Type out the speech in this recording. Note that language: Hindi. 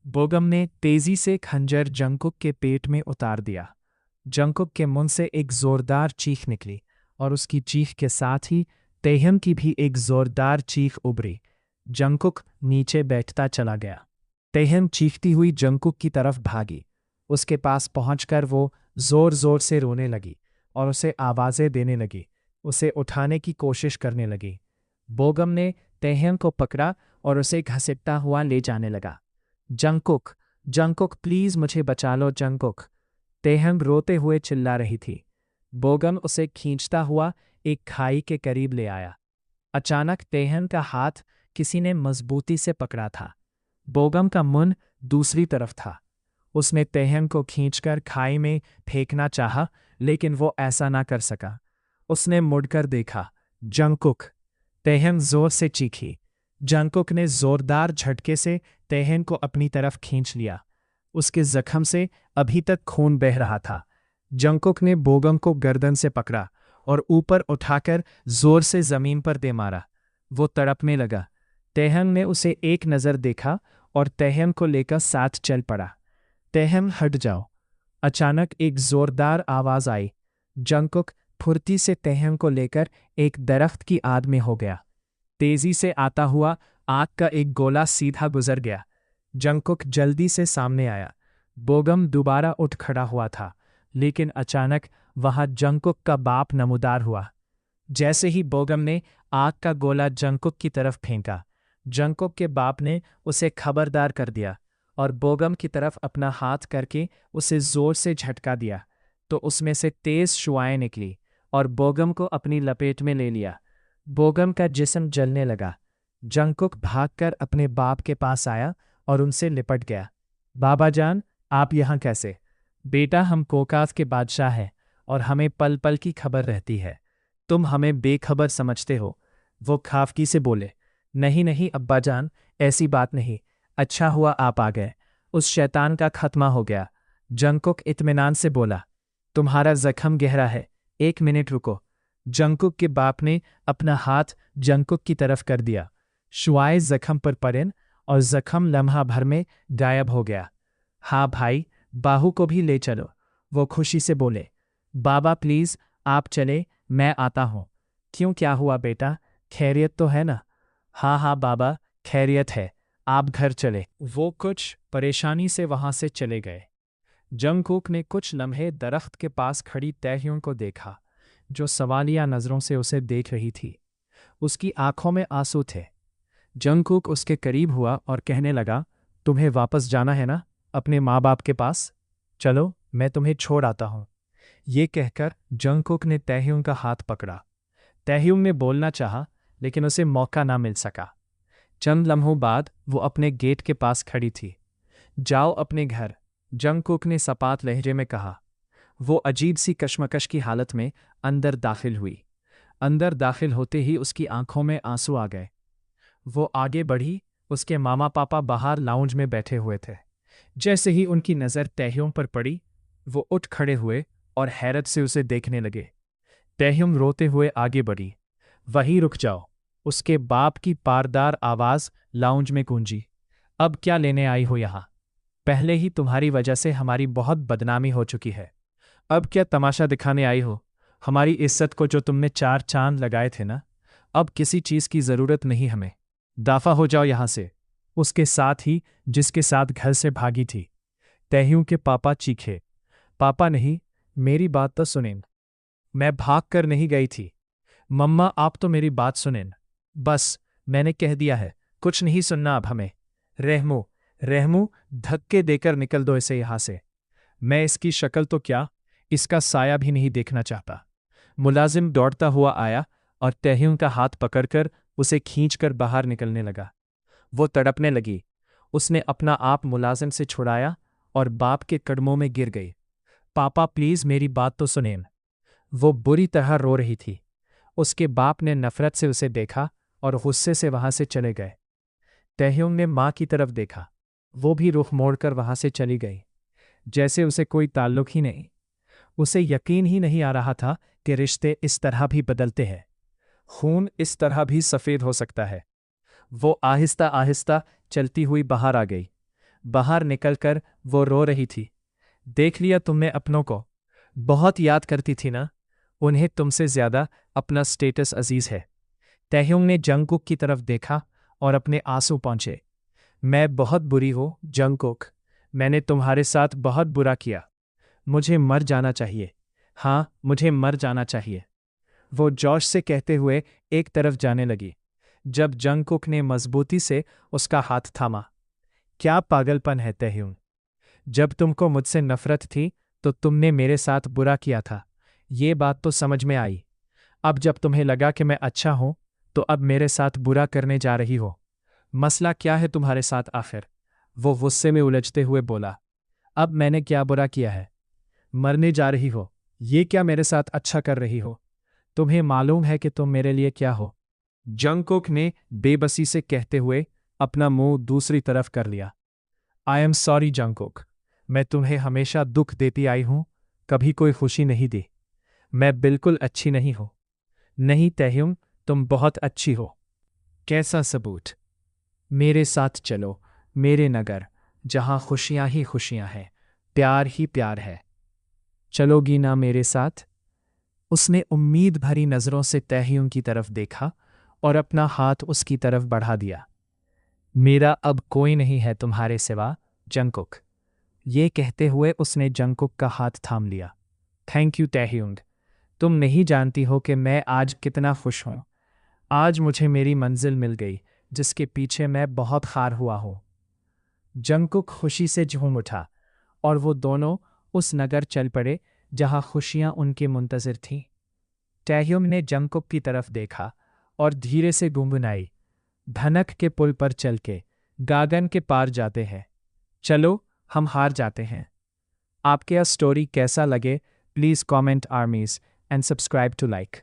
बोगम ने तेजी से खंजर जंकुक के पेट में उतार दिया। जंकुक के मुंह से एक जोरदार चीख निकली और उसकी चीख के साथ ही तेहम की भी एक जोरदार चीख उभरी। जंकुक नीचे बैठता चला गया। तेहम चीखती हुई जंकुक की तरफ भागी। उसके पास पहुंचकर वो जोर जोर से रोने लगी और उसे आवाज़ें देने लगी, उसे उठाने की कोशिश करने लगी। बोगम ने तेहम को पकड़ा और उसे घसीटता हुआ ले जाने लगा। जंकुक, जंकुक प्लीज मुझे बचा लो जंकुक, तेहम रोते हुए चिल्ला रही थी। बोगम उसे खींचता हुआ एक खाई के करीब ले आया। अचानक तेहम का हाथ किसी ने मजबूती से पकड़ा था। बोगम का मुंह दूसरी तरफ था। उसने तेहम को खींचकर खाई में फेंकना चाहा, लेकिन वो ऐसा ना कर सका। उसने मुड़कर देखा। जंकुक! तेहम जोर से चीखी। जंकुक ने जोरदार झटके से तेहम को अपनी तरफ खींच लिया। उसके जख्म से अभी तक खून बह रहा था। जंकुक ने बोगम को गर्दन से पकड़ा और ऊपर उठाकर जोर से जमीन पर दे मारा। वो तड़पने लगा। तेहम ने उसे एक नज़र देखा और तेहम को लेकर साथ चल पड़ा। तेहम हट जाओ! अचानक एक जोरदार आवाज आई। जंकुक फुर्ती से तेहम को लेकर एक दरख्त की आड़ में हो गया। तेजी से आता हुआ आग का एक गोला सीधा गुजर गया। जंकुक जल्दी से सामने आया। बोगम दोबारा उठ खड़ा हुआ था, लेकिन अचानक वहां जंकुक का बाप नमूदार हुआ। जैसे ही बोगम ने आग का गोला जंकुक की तरफ फेंका, जंकुक के बाप ने उसे खबरदार कर दिया और बोगम की तरफ अपना हाथ करके उसे जोर से झटका दिया, तो उसमें से तेज शुआएं निकली और बोगम को अपनी लपेट में ले लिया। बोगम का जिस्म जलने लगा। जंकुक भागकर अपने बाप के पास आया और उनसे लिपट गया। बाबा जान, आप यहाँ कैसे? बेटा, हम कोकास के बादशाह हैं और हमें पल पल की खबर रहती है। तुम हमें बेखबर समझते हो। वो खाफकी से बोले। नहीं नहीं अब्बा जान, ऐसी बात नहीं। अच्छा हुआ आप आ गए। उस शैतान का खत्मा हो गया। जंकुक इत्मीनान से बोला। तुम्हारा जख्म गहरा है, 1 मिनट रुको। जंकुक के बाप ने अपना हाथ जंकुक की तरफ कर दिया। शुआए जख्म पर पड़ेन और जख्म लम्हा भर में गायब हो गया। हाँ भाई, बाहू को भी ले चलो, वो खुशी से बोले। बाबा प्लीज आप चले, मैं आता हूँ। क्यों, क्या हुआ बेटा, खैरियत तो है ना? हाँ हाँ बाबा, खैरियत है, आप घर चले। वो कुछ परेशानी से वहां से चले गए। जंकुक ने कुछ लम्हे दरख्त के पास खड़ी तैहियों को देखा, जो सवालिया नज़रों से उसे देख रही थी। उसकी आंखों में आंसू थे। जंकुक उसके करीब हुआ और कहने लगा, तुम्हें वापस जाना है ना, अपने माँ बाप के पास? चलो, मैं तुम्हें छोड़ आता हूँ। ये कहकर जंकुक ने तैह्युम का हाथ पकड़ा। तैह्युम ने बोलना चाहा, लेकिन उसे मौका ना मिल सका। चंद लम्हों बाद वो अपने गेट के पास खड़ी थी। जाओ अपने घर, जंकुक ने सपाट लहजे में कहा। वो अजीब सी कशमकश की हालत में अंदर दाखिल हुई। अंदर दाखिल होते ही उसकी आंखों में आंसू आ गए। वो आगे बढ़ी। उसके मामा पापा बाहर लाउंज में बैठे हुए थे। जैसे ही उनकी नज़र तैह्युम पर पड़ी, वो उठ खड़े हुए और हैरत से उसे देखने लगे। तैह्युम रोते हुए आगे बढ़ी। वहीं रुक जाओ, उसके बाप की पारदार आवाज़ लाउंज में गूंजी। अब क्या लेने आई हो यहाँ? पहले ही तुम्हारी वजह से हमारी बहुत बदनामी हो चुकी है। अब क्या तमाशा दिखाने आई हो? हमारी इज्जत को जो तुमने 4 चांद लगाए थे ना, अब किसी चीज़ की ज़रूरत नहीं हमें। दाफा हो जाओ यहाँ से। उसके साथ ही जिसके साथ घर से भागी थी। तैह्युम के पापा चीखे। पापा नहीं, मेरी बात तो सुनें। मैं भाग कर नहीं गई थी। मम्मा, आप तो मेरी बात सुनें। बस, मैंने कह दिया है, कुछ नहीं सुनना अब हमें। रहमू, रहमू, धक्के देकर निकल दो इसे यहाँ से। मैं इसकी शक्ल तो क्या, इसका साया भी नहीं देखना चाहता। मुलाजिम दौड़ता हुआ आया और तैह्युम का हाथ पकड़कर उसे खींचकर बाहर निकलने लगा। वो तड़पने लगी। उसने अपना आप मुलाजिम से छुड़ाया और बाप के कदमों में गिर गई। पापा प्लीज मेरी बात तो सुनें। वो बुरी तरह रो रही थी। उसके बाप ने नफरत से उसे देखा और गुस्से से वहां से चले गए। तैह्युम ने माँ की तरफ देखा। वो भी रुख मोड़कर वहां से चली गई, जैसे उसे कोई ताल्लुक ही नहीं। उसे यकीन ही नहीं आ रहा था कि रिश्ते इस तरह भी बदलते हैं, खून इस तरह भी सफ़ेद हो सकता है। वो आहिस्ता आहिस्ता चलती हुई बाहर आ गई। बाहर निकलकर वो रो रही थी। देख लिया तुमने अपनों को? बहुत याद करती थी ना? उन्हें तुमसे ज्यादा अपना स्टेटस अजीज है। तैह्युंग ने जंगकुक की तरफ देखा और अपने आंसू पहुंचे। मैं बहुत बुरी हूं जंगकुक। मैंने तुम्हारे साथ बहुत बुरा किया। मुझे मर जाना चाहिए। हाँ, मुझे मर जाना चाहिए। वो जोश से कहते हुए एक तरफ जाने लगी, जब जंगकुक ने मजबूती से उसका हाथ थामा। क्या पागलपन है तैह्युंग? जब तुमको मुझसे नफरत थी तो तुमने मेरे साथ बुरा किया था। ये बात तो समझ में आई। अब जब तुम्हें लगा कि मैं अच्छा हूं तो अब मेरे साथ बुरा करने जा रही हो। मसला क्या है तुम्हारे साथ आखिर? वो गुस्से में उलझते हुए बोला। अब मैंने क्या बुरा किया है? मरने जा रही हो, ये क्या मेरे साथ अच्छा कर रही हो? तुम्हें मालूम है कि तुम मेरे लिए क्या हो? जंगकुक ने बेबसी से कहते हुए अपना मुंह दूसरी तरफ कर लिया। I am sorry Jungkook. मैं तुम्हें हमेशा दुख देती आई हूं, कभी कोई खुशी नहीं दी। मैं बिल्कुल अच्छी नहीं हूं। नहीं तैह्युंग, तुम बहुत अच्छी हो। कैसा सबूत? मेरे साथ चलो, मेरे नगर, जहां खुशियां ही खुशियां हैं, प्यार ही प्यार है। चलोगी ना मेरे साथ? उसने उम्मीद भरी नजरों से तैह्युंग की तरफ देखा और अपना हाथ उसकी तरफ बढ़ा दिया। मेरा अब कोई नहीं है तुम्हारे सिवा जंगकुक। ये कहते हुए उसने जंगकुक का हाथ थाम लिया। Thank you Taehyung. तुम नहीं जानती हो कि मैं आज कितना खुश हूं। आज मुझे मेरी मंजिल मिल गई, जिसके पीछे मैं बहुत खार हुआ हूं। जंगकुक खुशी से झूम उठा और वो दोनों उस नगर चल पड़े जहां खुशियां उनके मुंतजिर थीं। टैह्युंग ने जंगकुक की तरफ देखा और धीरे से गुनगुनाई। धनक के पुल पर चल के गागन के पार जाते हैं। चलो, हम हार जाते हैं। आपके यह स्टोरी कैसा लगे? Please comment armies and subscribe to like.